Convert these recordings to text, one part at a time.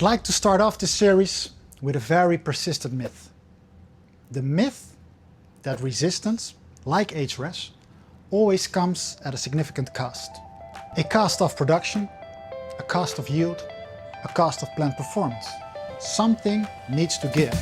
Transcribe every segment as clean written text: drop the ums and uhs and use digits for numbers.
like to start off this series with a very persistent myth. The myth that resistance, like res, always comes at a significant cost. A cost of production, a cost of yield, a cost of plant performance. Something needs to give.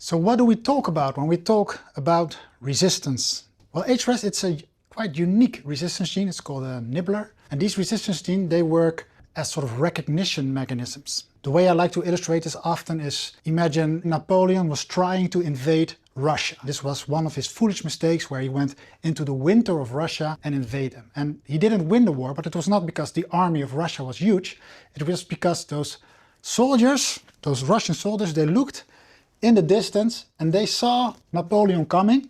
So what do we talk about when we talk about resistance? Well, res, it's a quite unique resistance gene. It's called a nibbler. And these resistance genes, they work as sort of recognition mechanisms. The way I like to illustrate this often is, imagine Napoleon was trying to invade Russia. This was one of his foolish mistakes where he went into the winter of Russia and invaded them. And he didn't win the war, but it was not because the army of Russia was huge. It was because those soldiers, those Russian soldiers, they looked in the distance and they saw Napoleon coming.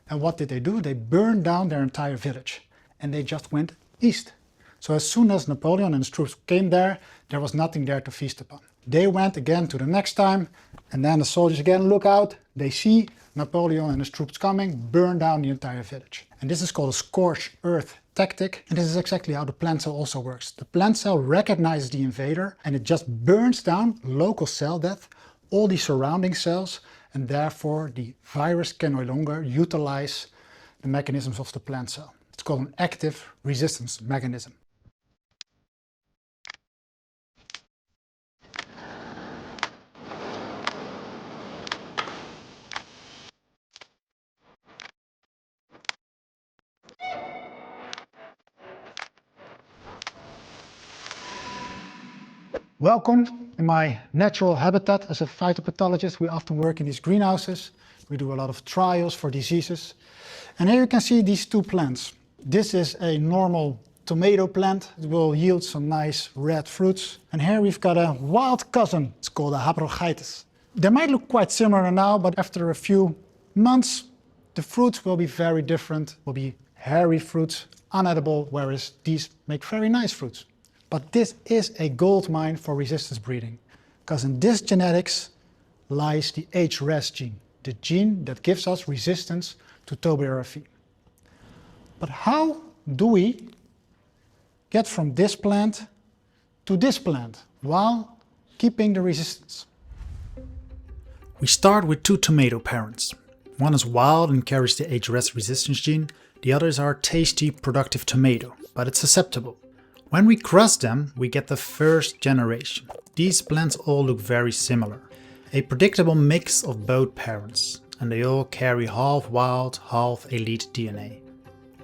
And what did they do? They burned down their entire village and they just went east. So as soon as Napoleon and his troops came there was nothing there to feast upon. They went again to the next time, and then the soldiers again look out, they see Napoleon and his troops coming, burn down the entire village. And this is called a scorched earth tactic, and this is exactly how the plant cell also works. The plant cell recognizes the invader and it just burns down, local cell death, all the surrounding cells, and therefore the virus can no longer utilize the mechanisms of the plant cell. It's called an active resistance mechanism. Welcome in my natural habitat. As a phytopathologist, we often work in these greenhouses. We do a lot of trials for diseases. And here you can see these two plants. This is a normal tomato plant. It will yield some nice red fruits. And here we've got a wild cousin. It's called a habrogitis. They might look quite similar now, but after a few months, the fruits will be very different. Will be hairy fruits, unedible, whereas these make very nice fruits. But this is a gold mine for resistance breeding, because in this genetics lies the res gene, the gene that gives us resistance to TOBRFE. But how do we get from this plant to this plant while keeping the resistance? We start with two tomato parents. One is wild and carries the res resistance gene, the other is our tasty, productive tomato, but it's susceptible. When we cross them, we get the first generation. These plants all look very similar. A predictable mix of both parents, and they all carry half wild, half elite DNA.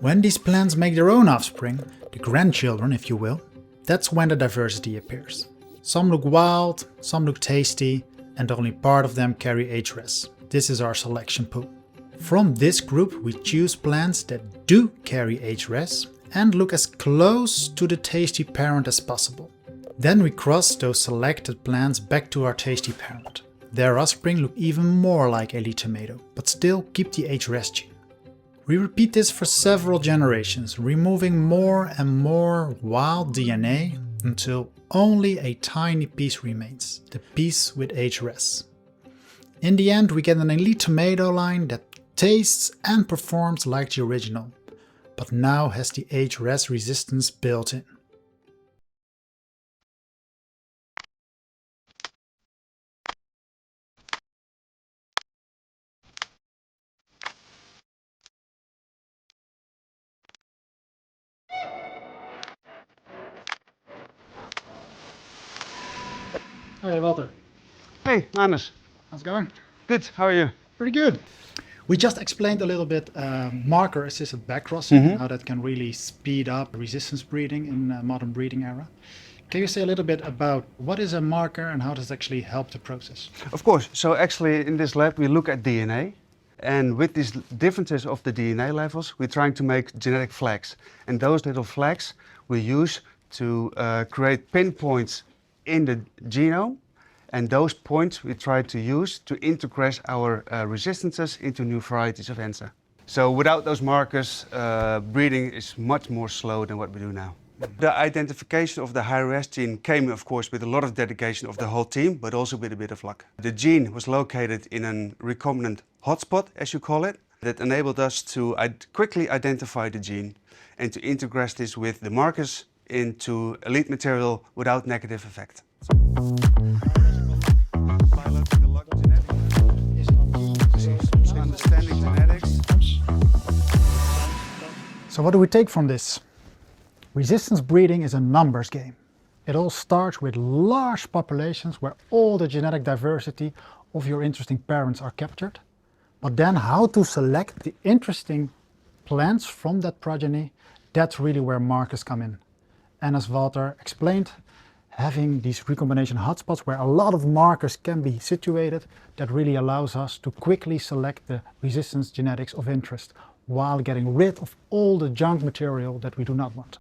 When these plants make their own offspring, the grandchildren if you will, that's when the diversity appears. Some look wild, some look tasty, and only part of them carry res. This is our selection pool. From this group we choose plants that do carry res and look as close to the tasty parent as possible. Then we cross those selected plants back to our tasty parent. Their offspring look even more like elite tomato, but still keep the res gene. We repeat this for several generations, removing more and more wild DNA until only a tiny piece remains, the piece with res. In the end we get an elite tomato line that tastes and performs like the original, but now has the res resistance built in. Hey Walter. Hey Manus. How's it going? Good, how are you? Pretty good. We just explained a little bit marker-assisted backcrossing, how that can really speed up resistance breeding in the modern breeding era. Can you say a little bit about what is a marker and how does it actually help the process? Of course, so actually in this lab we look at DNA, and with these differences of the DNA levels we're trying to make genetic flags, and those little flags we use to create pinpoints in the genome. And those points we try to use to integrate our resistances into new varieties of ensa. So without those markers, breeding is much more slow than what we do now. The identification of the res gene came, of course, with a lot of dedication of the whole team, but also with a bit of luck. The gene was located in a recombinant hotspot, as you call it, that enabled us to quickly identify the gene and to integrate this with the markers into a lead material without negative effect. Biological genetics, understanding genetics. So what do we take from this? Resistance breeding is a numbers game. It all starts with large populations where all the genetic diversity of your interesting parents are captured. But then how to select the interesting plants from that progeny, that's really where markers come in. And as Walter explained, having these recombination hotspots where a lot of markers can be situated, that really allows us to quickly select the resistance genetics of interest while getting rid of all the junk material that we do not want.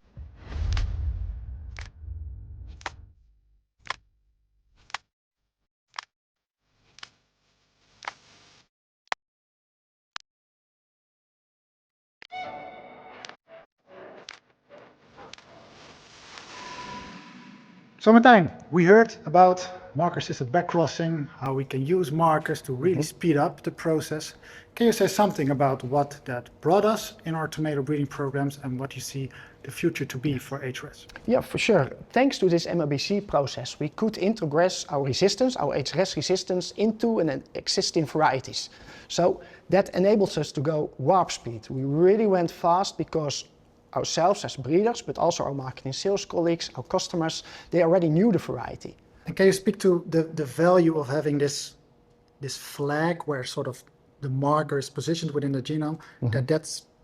So Martijn, we heard about marker-assisted backcrossing, how we can use markers to really speed up the process. Can you say something about what that brought us in our tomato breeding programs and what you see the future to be for HRS? Yeah, for sure. Thanks to this MLBC process, we could integrate our resistance, our HRS resistance, into an existing varieties. So that enables us to go warp speed. We really went fast because ourselves as breeders, but also our marketing sales colleagues, our customers, they already knew the variety. And can you speak to the value of having this flag where sort of the marker is positioned within the genome, that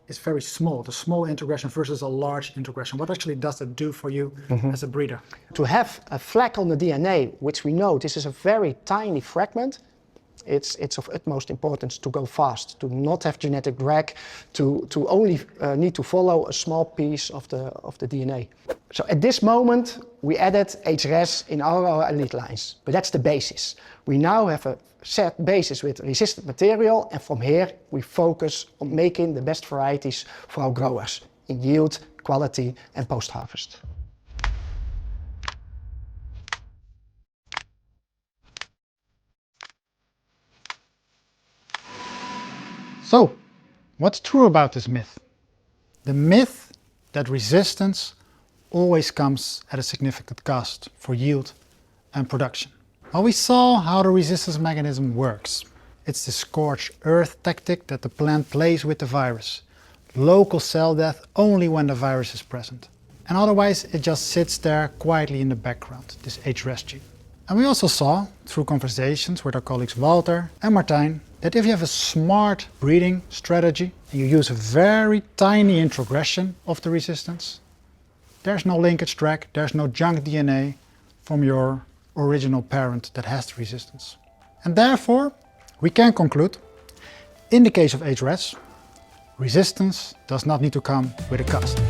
is very small, the small integration versus a large integration. What actually does it do for you as a breeder? To have a flag on the DNA, which we know this is a very tiny fragment, it's of utmost importance to go fast, to not have genetic drag, to only need to follow a small piece of the DNA. So at this moment, we added HRS in our elite lines, but that's the basis. We now have a set basis with resistant material, and from here we focus on making the best varieties for our growers in yield, quality and post-harvest. So, what's true about this myth? The myth that resistance always comes at a significant cost for yield and production. Well, we saw how the resistance mechanism works. It's the scorched earth tactic that the plant plays with the virus. Local cell death only when the virus is present. And otherwise it just sits there quietly in the background, this HRS gene. And we also saw, through conversations with our colleagues Walter and Martijn, that if you have a smart breeding strategy and you use a very tiny introgression of the resistance, there's no linkage drag, there's no junk DNA from your original parent that has the resistance. And therefore, we can conclude, in the case of HRS, resistance does not need to come with a cost.